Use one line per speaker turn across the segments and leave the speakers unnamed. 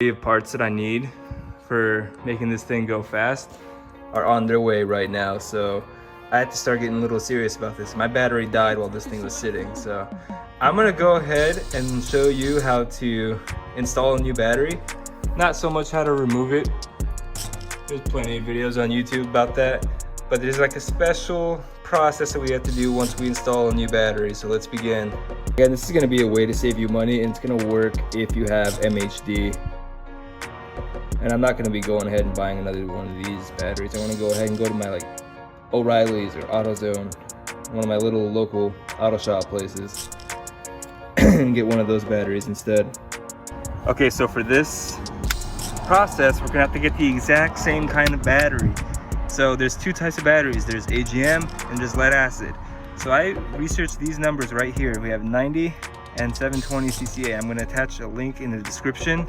The parts that I need for making this thing go fast are on their way right now, so I had to start getting a little serious about this. My battery died while this thing was sitting, so I'm gonna go ahead and show you how to install a new battery. Not so much how to remove it. There's plenty of videos on YouTube about that, but there's like a special process that we have to do once we install a new battery. So let's begin. Again, this is gonna be a way to save you money, and it's gonna work if you have MHD. And I'm not going to be going ahead and buying another one of these batteries. I want to go ahead and go to my like O'Reilly's or AutoZone, one of my little local auto shop places, and get one of those batteries instead. Okay, so for this process, we're going to have to get the exact same kind of battery. So there's two types of batteries. There's AGM and there's lead acid. So I researched these numbers right here. We have 90 and 720 CCA. I'm going to attach a link in the description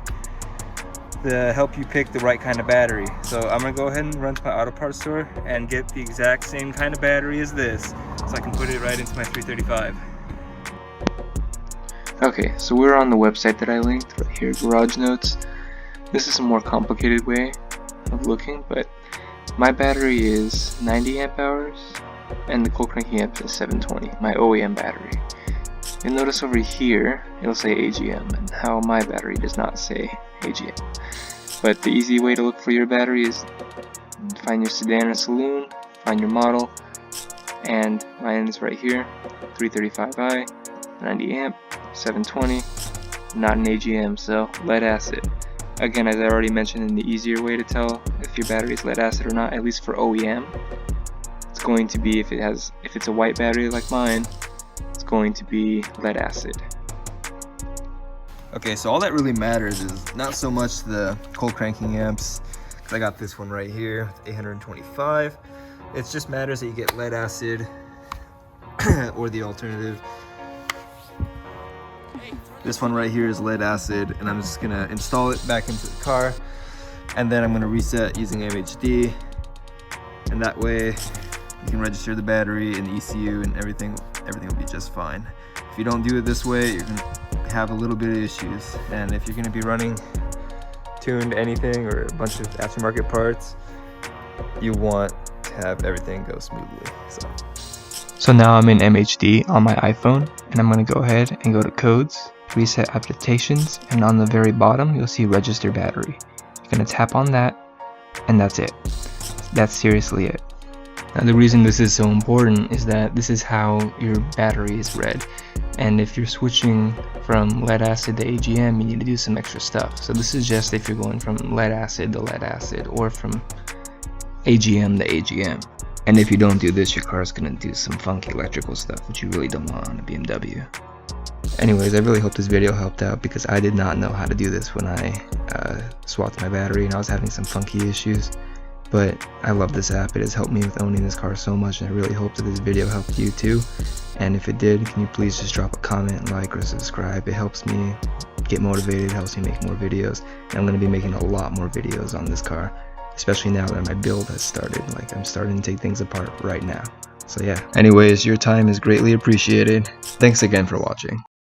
to help you pick the right kind of battery. So I'm gonna go ahead and run to my auto parts store and get the exact same kind of battery as this, so I can put it right into my 335.
Okay, so we're on the website that I linked right here, Garage Notes. This is a more complicated way of looking, but my battery is 90 amp hours and the cold cranking amp is 720, my OEM battery. You'll notice over here it'll say AGM, and how my battery does not say AGM. But the easy way to look for your battery is find your sedan or saloon, find your model, and mine is right here, 335i, 90 amp, 720, not an AGM, so lead acid. Again, as I already mentioned, in the easier way to tell if your battery is lead acid or not, at least for OEM, it's going to be, if it's a white battery like mine, it's going to be lead acid.
Okay, so all that really matters is not so much the cold cranking amps, because I got this one right here, 825. It just matters that you get lead acid or the alternative. This one right here is lead acid, and I'm just gonna install it back into the car, and then I'm gonna reset using MHD, and that way you can register the battery and the ECU and everything will be just fine. If you don't do it this way, you're gonna have a little bit of issues, and if you're going to be running tuned anything or a bunch of aftermarket parts, you want to have everything go smoothly. So now I'm in MHD on my iPhone, and I'm going to go ahead and go to codes, reset applications, and on the very bottom you'll see register battery. You're going to tap on that, and that's it. That's seriously it. Now the reason this is so important is that this is how your battery is read, and if you're switching from lead acid to AGM, you need to do some extra stuff. So this is just if you're going from lead acid to lead acid, or from AGM to AGM. And if you don't do this, your car is going to do some funky electrical stuff, which you really don't want on a BMW. Anyways, I really hope this video helped out, because I did not know how to do this when I swapped my battery and I was having some funky issues. But I love this app. It has helped me with owning this car so much, and I really hope that this video helped you too. And if it did, can you please just drop a comment, like, or subscribe? It helps me get motivated, helps me make more videos, and I'm going to be making a lot more videos on this car, especially now that my build has started. Like, I'm starting to take things apart right now. So yeah, anyways, your time is greatly appreciated. Thanks again for watching.